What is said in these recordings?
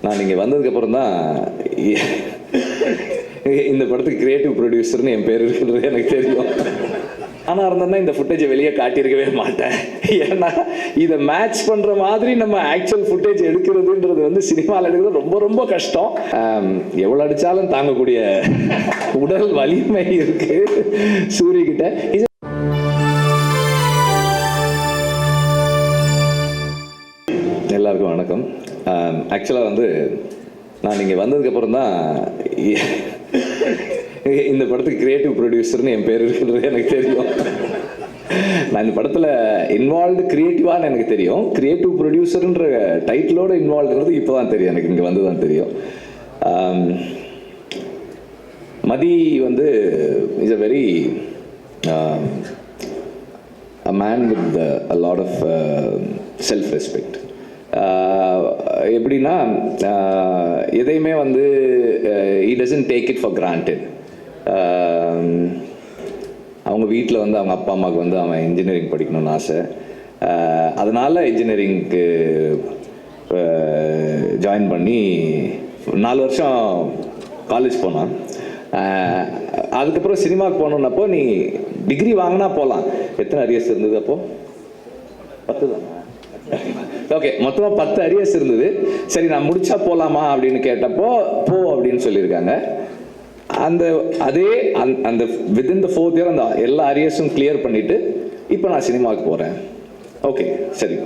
நான் இங்கே வந்ததுக்கப்புறம் தான் இந்த படத்துக்கு கிரியேட்டிவ் ப்ரொடியூசர்னு என் பேர் இருக்கிறது எனக்கு தெரியும். ஆனால் இருந்தேன்னா இந்த ஃபுட்டேஜை வெளியே காட்டியிருக்கவே மாட்டேன். ஏன்னா இதை மேட்ச் பண்ணுற மாதிரி நம்ம ஆக்சுவல் ஃபுட்டேஜ் எடுக்கிறதுன்றது வந்து சினிமாவில் எடுக்கிறது ரொம்ப ரொம்ப கஷ்டம். எவ்வளோ அடித்தாலும் தாங்கக்கூடிய உடல் வலிமை இருக்கு சூரியகிட்ட. எல்லாருக்கும் வணக்கம். ஆக்சுவலாக வந்து நான் இங்கே வந்ததுக்கப்புறம் தான் இந்த படத்துக்கு கிரியேட்டிவ் ப்ரொடியூசர்னு என் பேர் இருக்கிறது எனக்கு தெரியும். நான் இந்த படத்தில் இன்வால்வ்டு கிரியேட்டிவான்னு எனக்கு தெரியும். கிரியேட்டிவ் ப்ரொடியூசர்ன்ற டைட்டிலோட இன்வால்வ்டுறது இப்போ தான் தெரியும், எனக்கு இங்கே வந்து தான் தெரியும். மதி வந்து is a very a man with a lot of self-respect. எப்படின்னா எதையுமே வந்து he doesn't take it for granted. அவங்க வீட்டில் வந்து அவங்க அப்பா அம்மாவுக்கு வந்து அவன் இன்ஜினியரிங் படிக்கணும்னு ஆசை. அதனால் இன்ஜினியரிங்க்கு ஜாயின் பண்ணி 4 வருஷம் காலேஜ் போனான். அதுக்கப்புறம் சினிமாவுக்கு போகணுன்னப்போ நீ டிகிரி வாங்கினா போகலாம். எத்தனை அரியர்ஸ் இருந்தது அப்போது? 10 தானே? ஓகே, மொத்தமாக 10 அரியர்ஸ் இருந்தது. சரி, நான் முடிச்சா போகலாமா அப்படின்னு கேட்டப்போ போ அப்படின்னு சொல்லியிருக்காங்க. அந்த வித்தின் த 4th இயர் அந்த எல்லா அரியர்ஸும் கிளியர் பண்ணிவிட்டு இப்போ நான் சினிமாவுக்கு போகிறேன். ஓகே, சரி.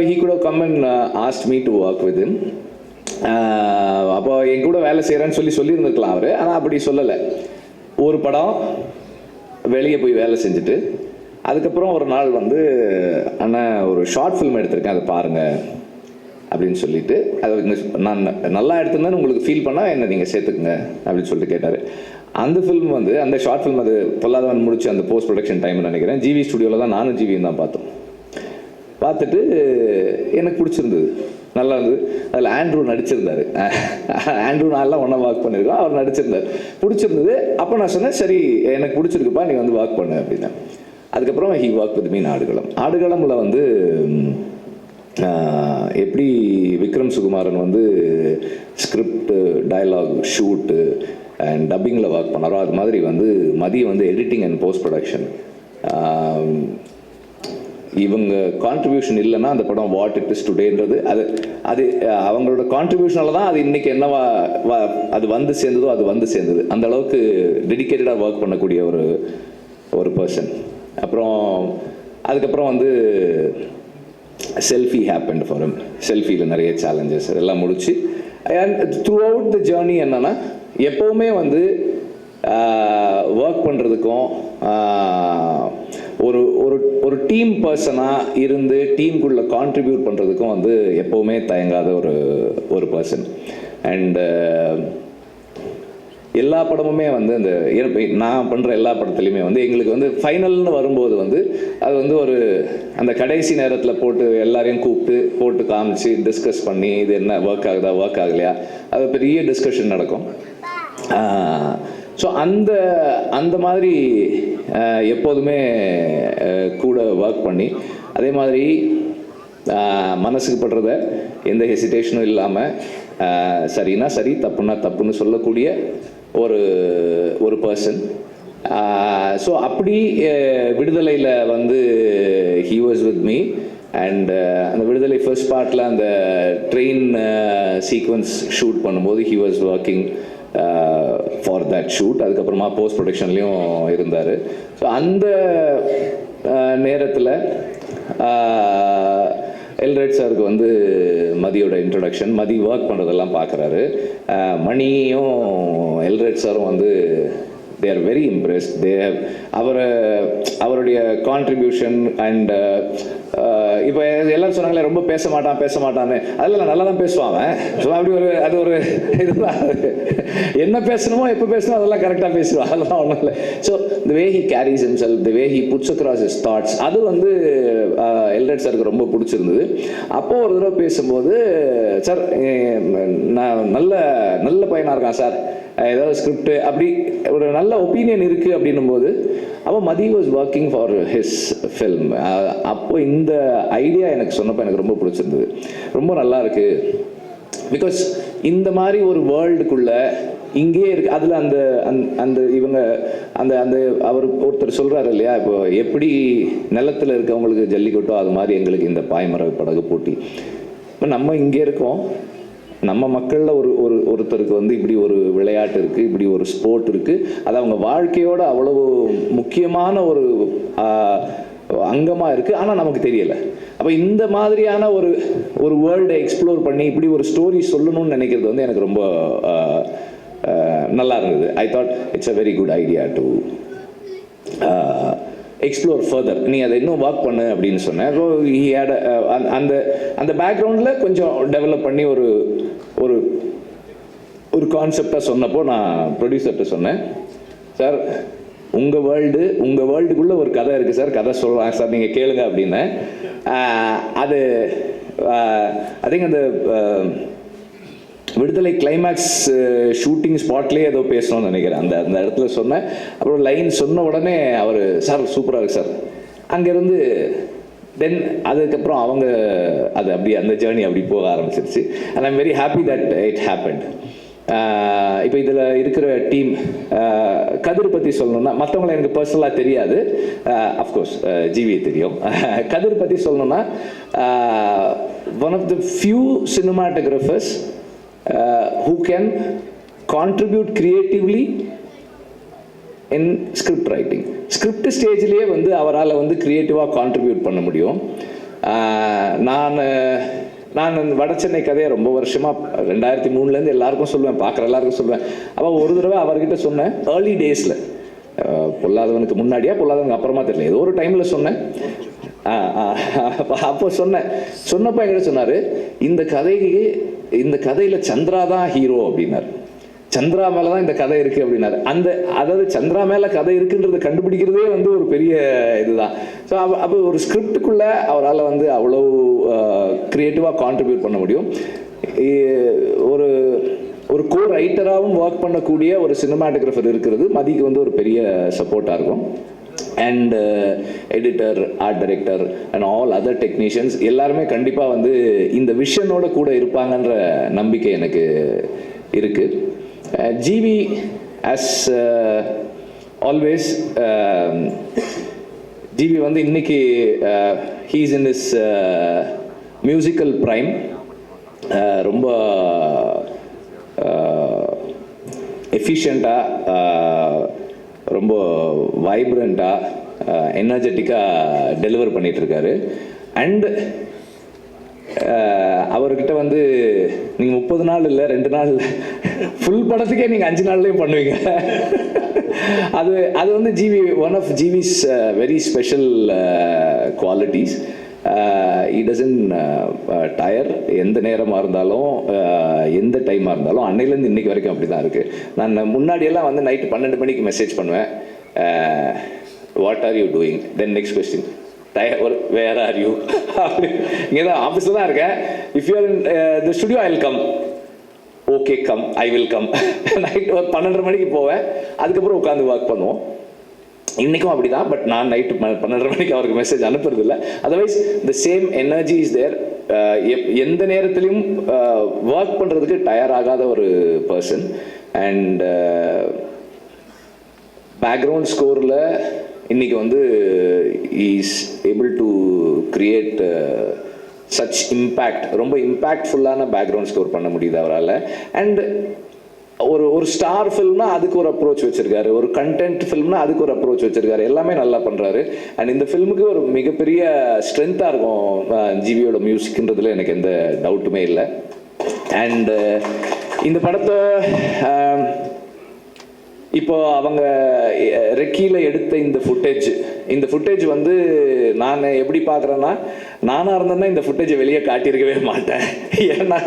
He could have come and asked me to work with him. அப்போ என் கூட வேலை செய்கிறேன்னு சொல்லியிருந்துருக்கலாம் அவர். ஆனால் அப்படி சொல்லலை. ஒரு படம் வெளியே போய் வேலை செஞ்சுட்டு அதுக்கப்புறம் ஒரு நாள் வந்து அண்ணன் ஒரு ஷார்ட் ஃபிலிம் எடுத்திருக்கேன், அதை பாருங்கள் அப்படின்னு சொல்லிட்டு, அது நான் நல்லா எடுத்திருந்தேன்னு உங்களுக்கு ஃபீல் பண்ணால் என்ன நீங்கள் சேர்த்துக்குங்க அப்படின்னு சொல்லிட்டு கேட்டார். அந்த ஃபிலிம் வந்து அந்த ஷார்ட் ஃபிலிம் அது பொல்லாதவன் முடிச்சு அந்த போஸ்ட் ப்ரொடக்ஷன் டைம்னு நினைக்கிறேன். ஜிவி ஸ்டுடியோவில் தான் நானும் ஜிவியும் தான் பார்த்தோம். பார்த்துட்டு எனக்கு பிடிச்சிருந்தது, நல்லா இருந்தது. அதில் ஆண்ட்ரூ நடிச்சிருந்தார். ஆண்ட்ரூ நான்லாம் ஒன்றா ஒர்க் பண்ணியிருக்கோம், அவர் நடிச்சிருந்தார். பிடிச்சிருந்தது. அப்போ நான் சொன்னேன், சரி எனக்கு பிடிச்சிருக்குப்பா, நீ வந்து ஒர்க் பண்ணு அப்படின்னா. அதுக்கப்புறம் he work with me Aadukalam. ஆடுகளமில் வந்து எப்படி விக்ரம் சுகுமாரன் வந்து ஸ்கிரிப்ட், டயலாக், ஷூட்டு அண்ட் டப்பிங்கில் ஒர்க் பண்ணாரோ அது மாதிரி வந்து மதியம் வந்து எடிட்டிங் அண்ட் போஸ்ட் ப்ரொடக்ஷன். இவங்க கான்ட்ரிபியூஷன் இல்லைன்னா அந்த படம் வாட் இட் இஸ் டுடேன்றது அது அவங்களோட கான்ட்ரிபியூஷனால தான் அது இன்றைக்கி என்னவா அது வந்து சேர்ந்தது. அந்த அளவுக்கு டெடிக்கேட்டடாக ஒர்க் பண்ணக்கூடிய ஒரு பர்சன். அப்புறம் அதுக்கப்புறம் வந்து செல்ஃபி ஹேப்பன்ட் ஃபார் ஹிம். செல்ஃபியில் நிறைய சேலஞ்சஸ் இதெல்லாம் முடிச்சு and through out the journey என்னென்னா எப்போவுமே வந்து ஒர்க் பண்ணுறதுக்கும் ஒரு டீம் பர்சனாக இருந்து டீமுக்குள்ளே கான்ட்ரிபியூட் பண்ணுறதுக்கும் வந்து எப்போவுமே தயங்காத ஒரு பர்சன். அண்டு எல்லா படமுமே வந்து அந்த நான் பண்ணுற எல்லா படத்துலையுமே வந்து எங்களுக்கு வந்து ஃபைனல்னு வரும்போது வந்து அது வந்து அந்த கடைசி நேரத்தில் போட்டு எல்லாரையும் கூப்பிட்டு போட்டு காமிச்சு டிஸ்கஸ் பண்ணி இது என்ன ஒர்க் ஆகுதா ஒர்க் ஆகலையா அது பெரிய டிஸ்கஷன் நடக்கும். ஸோ அந்த மாதிரி எப்போதுமே கூட ஒர்க் பண்ணி அதே மாதிரி மனசுக்கு படுறத எந்த ஹெசிடேஷனும் இல்லாமல் சரின்னா சரி தப்புன்னா தப்புன்னு சொல்லக்கூடிய ஒரு பர்சன். ஸோ அப்படி விடுதலையில் வந்து he was with me. And அந்த விடுதலை ஃபர்ஸ்ட் பார்ட்டில் அந்த ட்ரெயின் சீக்வன்ஸ் ஷூட் பண்ணும்போது he was working for that shoot. அதுக்கப்புறமா போஸ்ட் ப்ரொடக்ஷன்லேயும் இருந்தார். ஸோ அந்த நேரத்தில் எல்ரைட் சாருக்கு வந்து மதியோட இன்ட்ரொடக்ஷன், மதி ஒர்க் பண்ணுறதெல்லாம் பார்க்குறாரு. மணியும் எல்ரைட் சாரும் வந்து they are very impressed. They have அவருடைய கான்ட்ரிபியூஷன் அண்ட் இப்போ எல்லாரும் சொன்னாங்களே ரொம்ப பேச மாட்டான்னு, அதெல்லாம் நல்லா தான் பேசுவாங்க. ஸோ அப்படி அது இதுதான் என்ன பேசணுமோ எப்போ பேசணுமோ அதெல்லாம் கரெக்டாக பேசுவான், அதெல்லாம் ஒன்றும் இல்லை. So the way he carries himself, the way he puts across his thoughts, அது வந்து எல்ரைட் சாருக்கு ரொம்ப பிடிச்சிருந்தது. அப்போது ஒரு தடவை பேசும்போது, சார் நான் நல்ல பையனாக இருக்கான் சார், ஏதாவது ஸ்கிரிப்ட் அப்படி ஒரு நல்ல ஒப்பீனியன் இருக்குது அப்படின்னும் போது அப்போ Mathi was working for his film. அப்போ இந்த ஐடியா எனக்கு சொன்னப்போ எனக்கு ரொம்ப பிடிச்சிருந்தது. ரொம்ப நல்லா இருக்குது, பிகாஸ் இந்த மாதிரி ஒரு வேர்ல்டுக்குள்ள இங்கேயே இருக்கு. அதில் அந்த அந்த இவங்க அந்த அந்த அவர் ஒருத்தர் சொல்கிறாரு இல்லையா, இப்போ எப்படி நிலத்தில் இருக்கவங்களுக்கு ஜல்லிக்கட்டோ அது மாதிரி எங்களுக்கு இந்த பாய்மர படகு போட்டி. இப்போ நம்ம இங்கே இருக்கோம், நம்ம மக்களில் ஒருத்தருக்கு வந்து இப்படி ஒரு விளையாட்டு இருக்குது, இப்படி ஒரு ஸ்போர்ட் இருக்குது, அது அவங்க வாழ்க்கையோட அவ்வளவு முக்கியமான ஒரு அங்கமாக இருக்குது, ஆனால் நமக்கு தெரியலை. அப்போ இந்த மாதிரியான ஒரு வேர்ல்டை எக்ஸ்ப்ளோர் பண்ணி இப்படி ஒரு ஸ்டோரி சொல்லணும்னு நினைக்கிறது வந்து எனக்கு ரொம்ப நல்லா இருந்தது. I thought it's a very good idea to explore further. நீ அதை இன்னும் ஒர்க் பண்ணு அப்படின்னு சொன்னேன். ஸோ ஹி ஹேட் அந்த அந்த பேக்ரவுண்டில் கொஞ்சம் டெவலப் பண்ணி ஒரு ஒரு ஒரு கான்செப்டாக சொன்னப்போ நான் ப்ரொடியூசர்கிட்ட சொன்னேன், சார் உங்கள் வேர்ல்டுக்குள்ளே ஒரு கதை இருக்குது சார், கதை சொல்லலாம் சார், நீங்கள் கேளுங்க அப்படின்னு. அது ஐ திங்க் அந்த விடுதலை கிளைமேக்ஸ் ஷூட்டிங் ஸ்பாட்லேயே ஏதோ பேசணும்னு நினைக்கிறேன். அந்த அந்த இடத்துல சொன்னேன். அப்புறம் லைன் சொன்ன உடனே அவர் சார் சூப்பராக இருக்கு சார். அங்கேருந்து தென் அதுக்கப்புறம் அவங்க அது அப்படி அந்த ஜேர்னி அப்படி போக ஆரம்பிச்சிருச்சு. And I'm very happy that it happened. இப்போ இதில் இருக்கிற டீம் கதிர் பற்றி சொல்லணும்னா, மற்றவங்களை எனக்கு பர்சனலாக தெரியாது, அஃப்கோர்ஸ் ஜிவியை தெரியும். கதிர் பற்றி சொல்லணும்னா one of the few cinematographers who can contribute creatively in script writing. Script ஸ்டேஜ்லேயே வந்து அவரால் வந்து க்ரியேட்டிவாக கான்ட்ரிபியூட் பண்ண முடியும். நான் வட சென்னை கதையை ரொம்ப வருஷமாக 2003 எல்லாருக்கும் சொல்லுவேன், பார்க்குற எல்லாருக்கும் சொல்லுவேன். அப்போ ஒரு தடவை அவர்கிட்ட சொன்னேன், ஏர்லி டேஸில், பொல்லாதவனுக்கு முன்னாடியா பொல்லாதவனுக்கு அப்புறமா தெரியல, ஏதோ ஒரு டைமில் சொன்னேன். அப்போ சொன்னப்போ என்கிட்ட சொன்னார், இந்த கதையில் சந்திரா தான் ஹீரோ அப்படின்னாரு. சந்திரா மேலே தான் இந்த கதை இருக்குது அப்படின்னாரு. அதாவது சந்திரா மேலே கதை இருக்குன்றதை கண்டுபிடிக்கிறதே வந்து ஒரு பெரிய இதுதான். ஸோ அப்போ ஒரு ஸ்கிரிப்டுக்குள்ளே அவரால் வந்து அவ்வளோ க்ரியேட்டிவாக கான்ட்ரிபியூட் பண்ண முடியும். ஒரு கோ ரைட்டராகவும் ஒர்க் பண்ணக்கூடிய ஒரு சினிமாட்டோகிராஃபர் இருக்கிறது மதிக்கு வந்து ஒரு பெரிய சப்போர்ட்டாக இருக்கும். And editor, art director and all other technicians எல்லாருமே கண்டிப்பாக வந்து இந்த விஷனோட கூட இருப்பாங்கன்ற நம்பிக்கை எனக்கு இருக்குது. ஜிவி ஆஸ் ஆல்வேஸ், ஜிவி வந்து இன்னைக்கு he's in is musical prime. ரொம்ப எஃபிஷியண்ட்டாக, ரொம்ப வைப்ரண்ட்டாக, எனர்ஜெட்டிக்காக டெலிவர் பண்ணிகிட்ருக்காரு. அண்ட் அவர்கிட்ட வந்து நீங்கள் 30 நாள் இல்லை 2 நாள் இல்லை, ஃபுல் படத்துக்கே நீங்கள் 5 நாள்லேயும் பண்ணுவீங்க. அது வந்து one of his very special qualities. he doesn't tire. எந்த நேரமாக இருந்தாலும் எந்த டைமாக இருந்தாலும் அன்னையிலேருந்து இன்னைக்கு வரைக்கும் அப்படி தான் இருக்குது. நான் முன்னாடியெல்லாம் வந்து நைட்டு 12 மணிக்கு மெசேஜ் பண்ணுவேன், what are you doing, then next question where are you, அப்படி. இங்கே தான் ஆஃபீஸில் தான் இருக்கேன். If you are in the studio I will come, okay come, I will come. Night ஒரு 12:30 மணிக்கு போவேன், அதுக்கப்புறம் உட்காந்து ஒர்க் பண்ணுவோம். இன்றைக்கும் அப்படி தான். பட் நான் நைட்டு 12:30 மணிக்கு அவருக்கு மெசேஜ் அனுப்புறதில்லை. Otherwise the same energy is there. எந்த நேரத்துலையும் ஒர்க் பண்ணுறதுக்கு டயர் ஆகாத ஒரு பர்சன். அண்ட் பேக்ரவுண்ட் ஸ்கோரில் இன்றைக்கி வந்து is able to create such impact. ரொம்ப இம்பேக்ட்ஃபுல்லான பேக்ரவுண்ட் ஸ்கோர் பண்ண முடியுது அவரால். அண்ட் ஒரு ஸ்டார் ஃபில்ம்னா அதுக்கு ஒரு அப்ரோச் வச்சிருக்காரு, ஒரு கண்டென்ட் ஃபில்ம்னா அதுக்கு ஒரு அப்ரோச் வச்சிருக்காரு, எல்லாமே நல்லா பண்ணுறாரு. அண்ட் இந்த ஃபில்முக்கு ஒரு மிகப்பெரிய ஸ்ட்ரென்த்தாக இருக்கும் ஜிவியோட மியூசிக்ன்றதுல எனக்கு எந்த டவுட்டுமே இல்லை. அண்ட் இந்த படத்தை இப்போ அவங்க ரெக்கியில் எடுத்த இந்த ஃபுட்டேஜ் வந்து நான் எப்படி பார்க்குறேன்னா, நானாக இருந்தேன்னா இந்த ஃபுட்டேஜை வெளியே காட்டியிருக்கவே மாட்டேன். ஏன்னா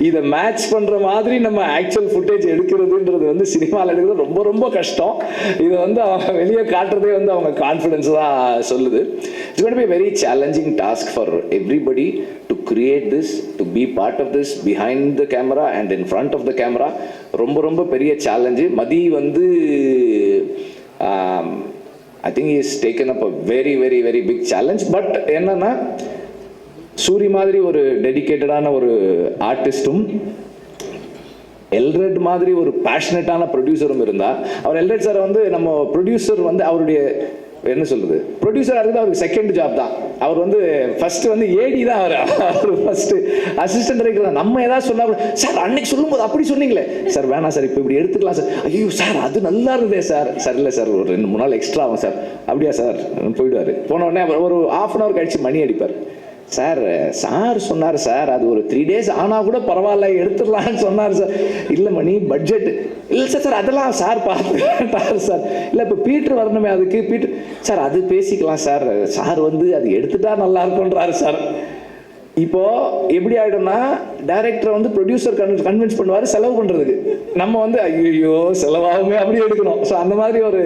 இதை மேட்ச் பண்ணுற மாதிரி நம்ம ஆக்சுவல் ஃபுட்டேஜ் எடுக்கிறதுன்றது வந்து சினிமாவில் எடுக்கிறது ரொம்ப ரொம்ப கஷ்டம். இதை வந்து அவங்க வெளியே காட்டுறதே வந்து அவங்க கான்ஃபிடென்ஸ் தான் சொல்லுது. It's going to be a very challenging task for everybody to create this, to be part of this behind the camera and in front of the camera. ரொம்ப ரொம்ப பெரிய சேலஞ்சு. மதி வந்து I think he has taken up a very very very big challenge. But என்னன்னா, சூரி மாதிரி ஒரு டெடிகேட்டடான ஒரு ஆர்டிஸ்டும் எல்ரெட் மாதிரி ஒரு பேஷனட்டான ப்ரொடியூசரும் இருந்தா, அவர் எல்ரெட் சார் வந்து நம்ம ப்ரொடியூசர் வந்து அவருடைய என்ன சொல்றது, ப்ரொடியூசராக இருக்குது அவருக்கு செகண்ட் ஜாப் தான். அவர் வந்து ஃபர்ஸ்ட் வந்து ஏடி தான். அவர் ஃபர்ஸ்ட் அசிஸ்டன்ட் டைரக்டர் தான். நம்ம ஏதாவது சொன்னா கூட, சார் அன்னைக்கு சொல்லும்போது அப்படி சொன்னீங்களே சார், வேணாம் சார் இப்போ இப்படி எடுத்துக்கலாம் சார், ஐயோ சார் அது நல்லா இருந்தே சார், சார் இல்லை சார் ஒரு 2-3 நாள் எக்ஸ்ட்ரா ஆகும் சார், அப்படியா சார் போயிடுவார். போன உடனே ஒரு 1/2 hour கழிச்சு மணி அடிப்பார், சார் சார் சொன்னார் சார் அது ஒரு 3 days ஆனால் கூட பரவாயில்ல எடுத்துடலான்னு சொன்னார் சார். இல்லை மணி பட்ஜெட் இல்லை சார், சார் அதெல்லாம் சார் பார்த்துட்டார் சார். இல்லை இப்போ பீட்டர் வரணுமே, அதுக்கு பீட்டர் சார் அது பேசிக்கலாம் சார், சார் வந்து அது எடுத்துட்டா நல்லா இருக்கும்ன்றாரு சார். இப்போ எப்படி ஆகிடும்னா, டைரக்டரை வந்து ப்ரொடியூசர் கன்வின்ஸ் பண்ணுவார் செலவு பண்ணுறதுக்கு, நம்ம வந்து ஐயோ செலவாகுமே அப்படி எடுக்கணும். ஸோ அந்த மாதிரி ஒரு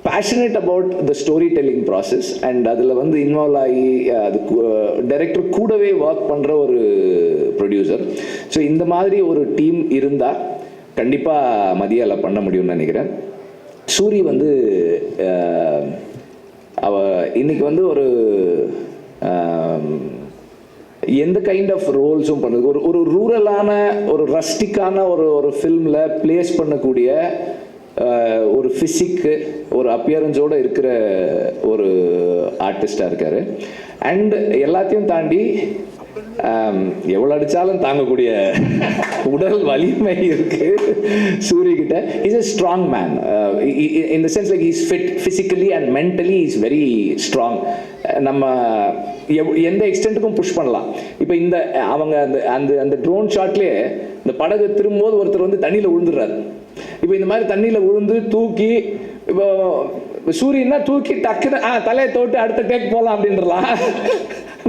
passionate about the storytelling process and அதில் வந்து இன்வால்வ் ஆகி அது டைரக்டர் கூடவே ஒர்க் பண்ணுற ஒரு ப்ரொடியூசர். ஸோ இந்த மாதிரி ஒரு டீம் இருந்தால் கண்டிப்பாக மதியால பண்ண முடியும்னு நினைக்கிறேன். சூரி வந்து அவ இன்னைக்கு வந்து ஒரு எந்த கைண்ட் ஆஃப் ரோல்ஸும் பண்ணுது, ஒரு ரூரலான ஒரு ரஸ்டிக்கான ஒரு ஃபில்மில் பிளேஸ் பண்ணக்கூடிய ஒரு ஃபிசிக்கு ஒரு அப்பியரன்ஸோடு இருக்கிற ஒரு ஆர்டிஸ்டாக இருக்கார். அண்ட் எல்லாத்தையும் தாண்டி எவ்வளோ அடித்தாலும் தாங்கக்கூடிய உடல் வலிமை இருக்கு சூரியகிட்ட. Is a strong man in the sense like he is fit physically and mentally he is very strong. நம்ம எந்த எக்ஸ்டென்ட்டுக்கும் புஷ் பண்ணலாம். இப்போ இந்த அவங்க அந்த அந்த ட்ரோன் ஷாட்லேயே இந்த படகு திரும்பும்போது ஒருத்தர் வந்து தண்ணியில் விழுந்துடுறாரு. இப்போ இந்த மாதிரி தண்ணியில் விழுந்து தூக்கி இப்போ சூரியன்னா தூக்கி டக்குன்னு தலையை தோட்டு அடுத்த டேக் போகலாம் அப்படின்றலாம்.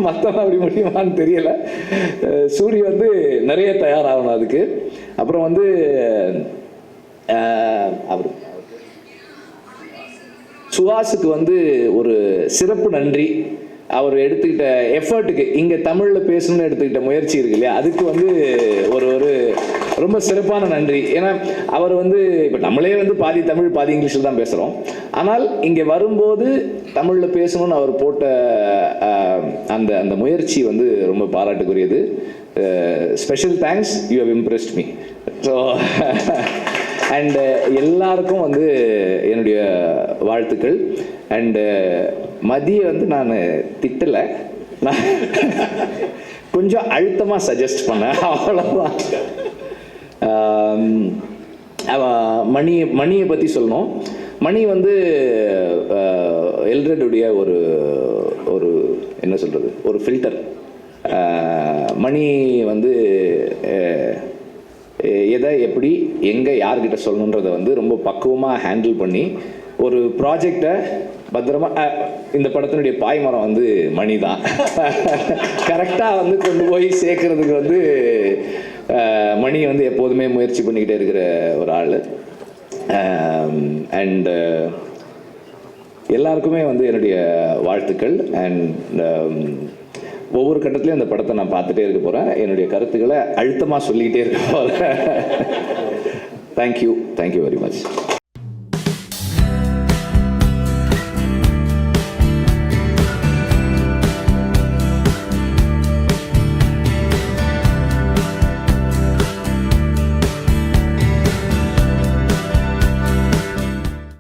மற்றவங்க அப்படி முடியுமான்னு தெரியல. சூரிய வந்து நிறைய தயாராகணும் அதுக்கு. அப்புறம் வந்து அவர் சுஹாஸுக்கு வந்து ஒரு சிறப்பு நன்றி. அவர் எடுத்துக்கிட்ட எஃபர்ட்டுக்கு, இங்கே தமிழில் பேசணும்னு எடுத்துக்கிட்ட முயற்சி இருக்கு இல்லையா, அதுக்கு வந்து ஒரு ரொம்ப சிறப்பான நன்றி. ஏன்னா அவர் வந்து இப்போ நம்மளே வந்து பாதி தமிழ் பாதி இங்கிலீஷில் தான் பேசுகிறோம். ஆனால் இங்கே வரும்போது தமிழில் பேசணும்னு அவர் போட்ட அந்த அந்த முயற்சி வந்து ரொம்ப பாராட்டுக்குரியது. Special thanks, you have impressed me. So and எல்லாருக்கும் வந்து என்னுடைய வாழ்த்துக்கள். அண்டு மதியை வந்து நான் திட்டலை, நான் கொஞ்சம் அழுத்தமாக சஜஸ்ட் பண்ணேன், அவ்வளோதான். மணியை பற்றி சொல்லணும். மணி வந்து எல்ரெட்டுடைய ஒரு என்ன சொல்கிறது, ஒரு ஃபில்டர். மணி வந்து எதை எப்படி எங்கே யார்கிட்ட சொல்லணுன்றதை வந்து ரொம்ப பக்குவமாக ஹேண்டில் பண்ணி ஒரு ப்ராஜெக்டை பத்திரமா, இந்த படத்தினுடைய பாய்மரம் வந்து மணி தான் கரெக்டாக வந்து கொண்டு போய் சேர்க்கறதுக்கு வந்து மணி வந்து எப்போதுமே முயற்சி பண்ணிக்கிட்டே இருக்கிற ஒரு ஆள். அண்ட் எல்லாருக்குமே வந்து என்னுடைய வாழ்த்துக்கள். அண்ட் ஒவ்வொரு கட்டத்துலையும் அந்த படத்தை நான் பார்த்துட்டே இருக்க போகிறேன். என்னுடைய கருத்துக்களை அழுத்தமாக சொல்லிக்கிட்டே இருக்க போகிறேன். Thank you very much.